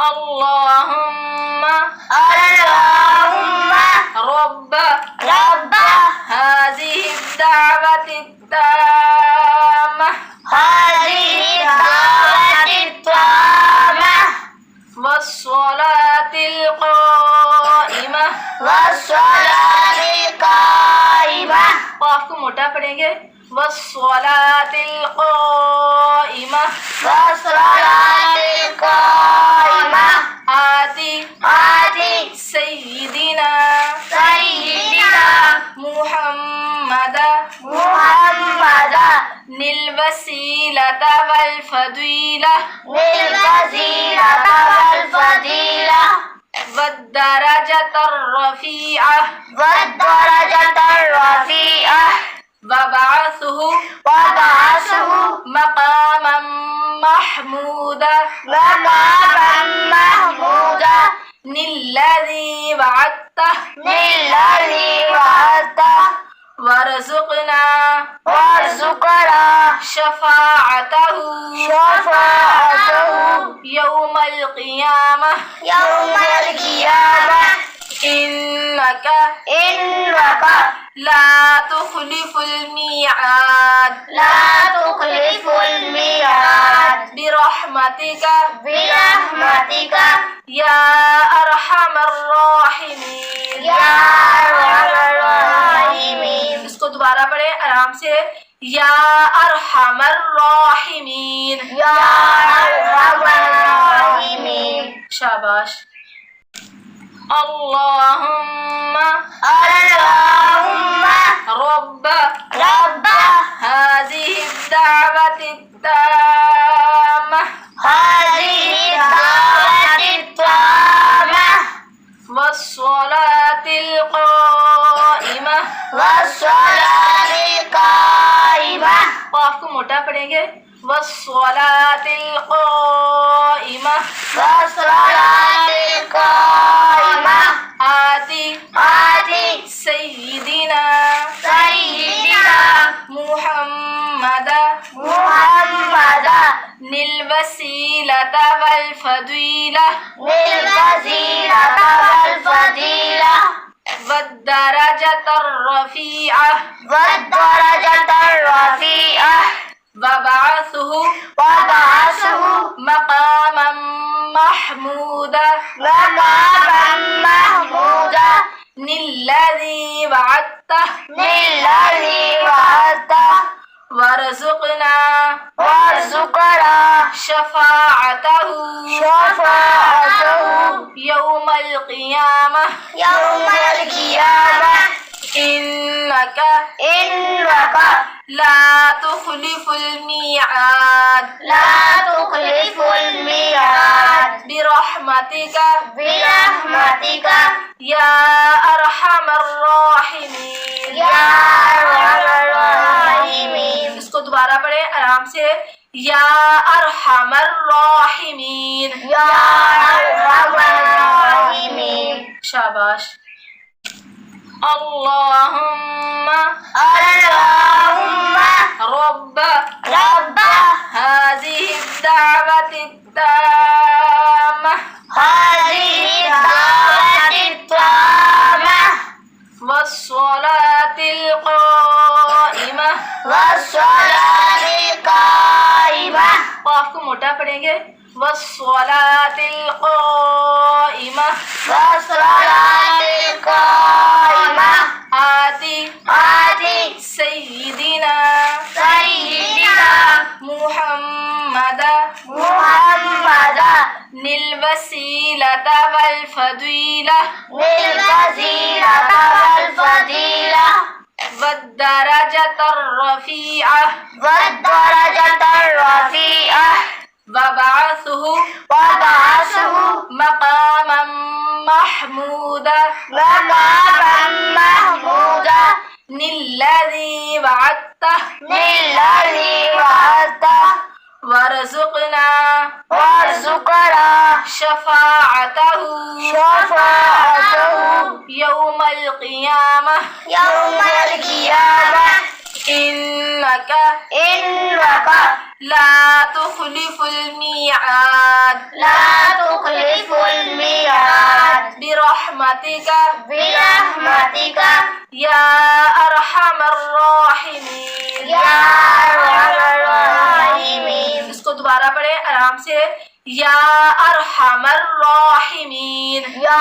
अल्लाहुम्मा रब्ब हाज़िहि दावति ताम्मह वस्सलातिल क़ाइमह। क़ाफ़ को मोटा पढ़ेंगे। वस्सलातिल क़ाइमह आति सय्यिदिना मुहम्मद निल वसीलता वल फदीला वद्दरजतर रफ़ीअह वबअसहु मक़ामम महमूदा निल्लज़ी वअदतह वरज़ुक़ना शफ़ाअतहु यौमल क़ियामह इन्नका ला तुख़लिफ़ुल मिआद बिरहमतिका या अरहमर राहिमीन। इसको दोबारा पढ़े आराम से। या अरहमर राहिमीन। शाबाश। अल्लाहुम्मा रब्ब हाज़िहि दावति ताम्मह वस्सलातिल क़ाइमह। क़ाफ़ को मोटा पढ़ेंगे। वस्सलातिल क़ाइमह आति सय्यिदिना मुहम्मद निल वसीलता वल फदीला वद्दरजतर रफ़ीअह वबअसहु मक़ामम महमूदा निल्लज़ी वअदतह वरज़ुक़ना शफ़ाअतहु यौमल क़ियामह इन्नका ला तुख़लिफ़ुल मिआद बिरहमतिका या अरहमर राहिमीन। इसको दोबारा पढ़े आराम से। या अरहमर राहिमीन। शाबाश। अल्लाहुम्मा रब्ब हाज़िहि दावति ताम्मह वस्सलातिल क़ाइमह। क़ाफ़ को मोटा पढ़ेंगे। वस्सलातिल क़ाइमह आति सय्यिदिना मुहम्मद निल वसीलता वल फदीला वद्दरजतर रफ़ीअह वबअसहु मक़ामम महमूदा निल्लज़ी वअदतह वरज़ुक़ना शफ़ाअतहु यौमल क़ियामह इन्नका ला तुख़लिफ़ुल मिआद बिरहमतिका बिरहमतिका या अरहमर राहिमीन। या अरहमर राहिमीन। इसको दोबारा पढ़े आराम से, या अरहमर राहिमीन। या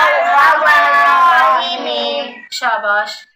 अरहमर राहिमीन। शाबाश।